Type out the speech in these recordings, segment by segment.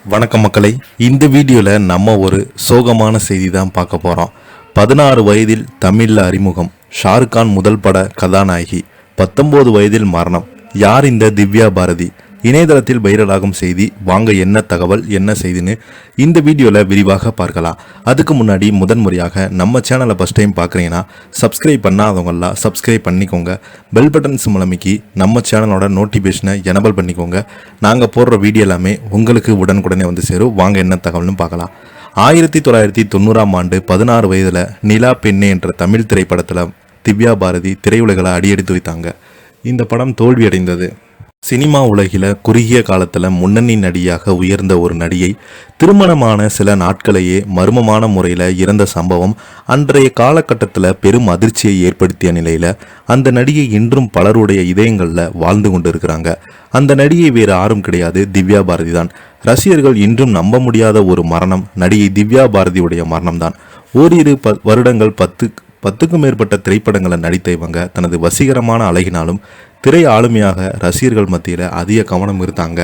வணக்கம் மக்களை, இந்த வீடியோவில் நம்ம ஒரு சோகமான செய்தி தான் பார்க்க போகிறோம். 16 வயதில் தமிழில் அறிமுகம், ஷாருக்கான் முதல் பட கதாநாயகி. 19 வயதில் மரணம். யார் இந்த திவ்யா பாரதி? இணையதளத்தில் வைரலாகும் செய்தி. வாங்க என்ன தகவல், என்ன செய்தின்னு இந்த வீடியோவில் விரிவாக பார்க்கலாம். அதுக்கு முன்னாடி முதன்முறையாக நம்ம சேனலை ஃபஸ்ட் டைம் பார்க்குறீங்கன்னா சப்ஸ்கிரைப் பண்ணாதவங்களாம் சப்ஸ்கிரைப் பண்ணிக்கோங்க. பெல் பட்டன்ஸ் மூலமிக்கி நம்ம சேனலோட நோட்டிஃபிகேஷனை எனபிள் பண்ணிக்கோங்க. நாங்கள் போடுற வீடியோ எல்லாமே உங்களுக்கு உடனுக்குடனே வந்து சேரும். வாங்க என்ன தகவல்னு பார்க்கலாம். 1990ஆம் ஆண்டு 16 வயதில் நிலா பெண்ணே என்ற தமிழ் திரைப்படத்தில் திவ்யா பாரதி திரையுலகில் அடியெடுத்து வைத்தாங்க. இந்த படம் தோல்வியடைந்தது. சினிமா உலகில் குறுகிய காலத்தில் முன்னணி நடிகையாக உயர்ந்த ஒரு நடிகை திருமணமான சில நாட்களையே மர்மமான முறையில் இறந்த சம்பவம் அன்றைய காலகட்டத்தில் பெரும் அதிர்ச்சியை ஏற்படுத்திய நிலையில் அந்த நடிகை இன்றும் பலருடைய இதயங்களில் வாழ்ந்து கொண்டு இருக்கிறாங்க. அந்த நடிகை வேறு யாரும் கிடையாது, திவ்யா பாரதி தான். ரசிகர்கள் இன்றும் நம்ப முடியாத ஒரு மரணம் நடிகை திவ்யா பாரதியுடைய மரணம்தான். ஓரிரு வருடங்கள் 10க்கும் மேற்பட்ட திரைப்படங்களை நடித்த இவங்க தனது வசீகரமான அழகினாலும் திரை ஆளுமையாக ரசிகர்கள் மத்தியில் அதிக கவனம் இருந்தாங்க.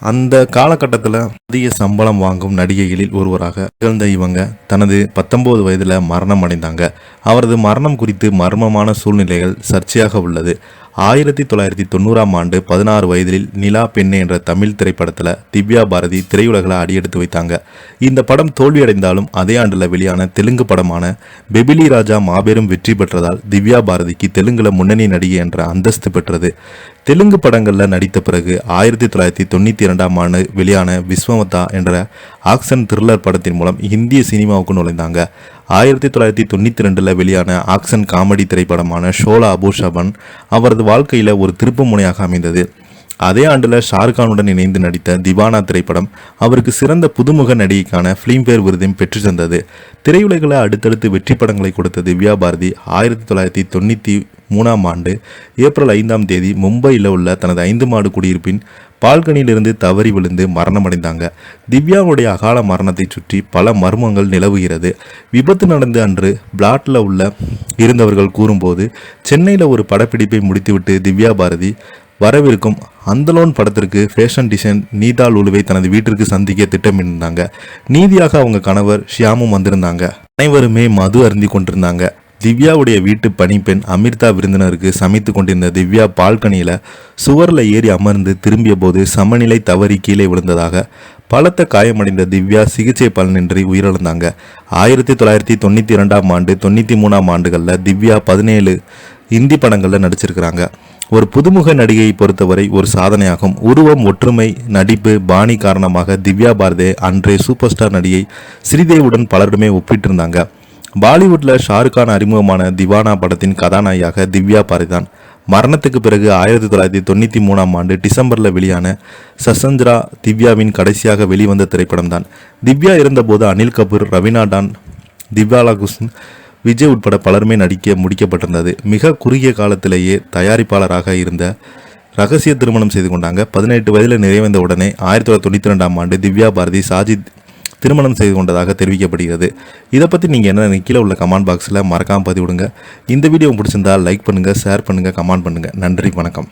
அந்த காலகட்டத்தில் அதிக சம்பளம் வாங்கும் நடிகைகளில் ஒருவராக திகழ்ந்த இவங்க தனது 19 வயதில் மரணம் அடைந்தாங்க. அவரது மரணம் குறித்து மர்மமான சூழ்நிலைகள் சர்ச்சையாக உள்ளது. 1990ஆம் ஆண்டு 16 வயதில் நிலா பெண்ணே என்ற தமிழ் திரைப்படத்தில் திவ்யா பாரதி திரையுலகில் அடியெடுத்து வைத்தாங்க. இந்த படம் தோல்வியடைந்தாலும் அதே ஆண்டில் வெளியான தெலுங்கு படமான பெபிலி ராஜா மாபெரும் வெற்றி பெற்றதால் திவ்யா பாரதிக்கு தெலுங்குல முன்னணி நடிகை என்ற அந்தஸ்து பெற்றது. தெலுங்கு படங்களில் நடித்த பிறகு 1992ஆம் ஆண்டு வெளியான விஸ்வமதா என்ற ஆக்ஷன் த்ரில்லர் படத்தின் மூலம் இந்திய சினிமாவுக்கு நுழைந்தாங்க. 1992 வெளியான ஆக்ஷன் காமெடி திரைப்படமான ஷோலா அபு ஷபன் அவரது வாழ்க்கையில் ஒரு திருப்பு முனையாக அமைந்தது. அதே ஆண்டில் ஷாருக்கானுடன் இணைந்து நடித்த திவானா திரைப்படம் அவருக்கு சிறந்த புதுமுக நடிகைக்கான ஃபிலிம்பேர் விருதையும் பெற்று தந்தது. திரையுலகில் அடுத்தடுத்து வெற்றி படங்களை கொடுத்த திவ்யா பாரதி 1993ஆம் ஆண்டு ஏப்ரல் 5ஆம் தேதி மும்பையில் உள்ள தனது 5 மாடு குடியிருப்பின் பால்கனியிலிருந்து தவறி விழுந்து மரணமடைந்தாங்க. திவ்யாவுடைய அகால மரணத்தை சுற்றி பல மர்மங்கள் நிலவுகிறது. விபத்து நடந்த அன்று பிளாட்டில் இருந்தவர்கள் கூறும்போது சென்னையில் ஒரு படப்பிடிப்பை முடித்துவிட்டு திவ்யா பாரதி வரவிருக்கும் அந்தலோன் படத்திற்கு ஃபேஷன் டிசைன் நீதா லுலுவை தனது வீட்டிற்கு சந்திக்க திட்டமிட்டிருந்தாங்க. நீதியாக அவங்க கணவர் ஷியாமும் வந்திருந்தாங்க. அனைவருமே மது அருந்தி கொண்டிருந்தாங்க. திவ்யாவுடைய வீட்டு பணிப்பெண் அமிர்தா விருந்தினருக்கு சமைத்து கொண்டிருந்த திவ்யா பால்கனியில் சுவரில் ஏறி அமர்ந்து திரும்பிய போது சமநிலை தவறி கீழே விழுந்ததாக பலத்த காயமடைந்த திவ்யா சிகிச்சை பலனின்றி உயிரிழந்தாங்க. 1992ஆம் ஆண்டு 93ஆம் ஆண்டுகளில் திவ்யா 17 இந்தி படங்களில் நடிச்சிருக்கிறாங்க. ஒரு புதுமுக நடிகையை பொறுத்தவரை ஒரு சாதனையாகும். உருவம், ஒற்றுமை, நடிப்பு, பாணி காரணமாக திவ்யா பாரதி அன்றைய சூப்பர் ஸ்டார் நடிகை ஸ்ரீதேவியுடன் பலருமே ஒப்பிட்டிருந்தாங்க. பாலிவுட்டில் ஷாருக்கான் அறிமுகமான திவானா படத்தின் கதாநாயகியாக திவ்யா பாரதி தான். மரணத்துக்கு பிறகு 1993ஆம் ஆண்டு டிசம்பரில் வெளியான சசஞ்சரா திவ்யாவின் கடைசியாக வெளிவந்த திரைப்படம் தான். திவ்யா இருந்தபோது அனில் கபூர், ரவீனா டான், திவ்யாலகுஸ்ன், விஜய் உட்பட பலருமே நடிக்க முடிக்கப்பட்டிருந்தது. மிக குறுகிய காலத்திலேயே தயாரிப்பாளராக இருந்த ரகசிய திருமணம் செய்து கொண்டாங்க. 18 வயதில் நிறைவந்த உடனே 1992ஆம் ஆண்டு திவ்யா பாரதி சாஜித் திருமணம் செய்து கொண்டதாக தெரிவிக்கப்படுகிறது. இதை பற்றி நீங்கள் என்ன கீழே உள்ள கமெண்ட் பாக்ஸில் மறக்காமல் பதிவிடுங்க. இந்த வீடியோ பிடிச்சிருந்தால் லைக் பண்ணுங்கள், ஷேர் பண்ணுங்கள், கமெண்ட் பண்ணுங்கள். நன்றி, வணக்கம்.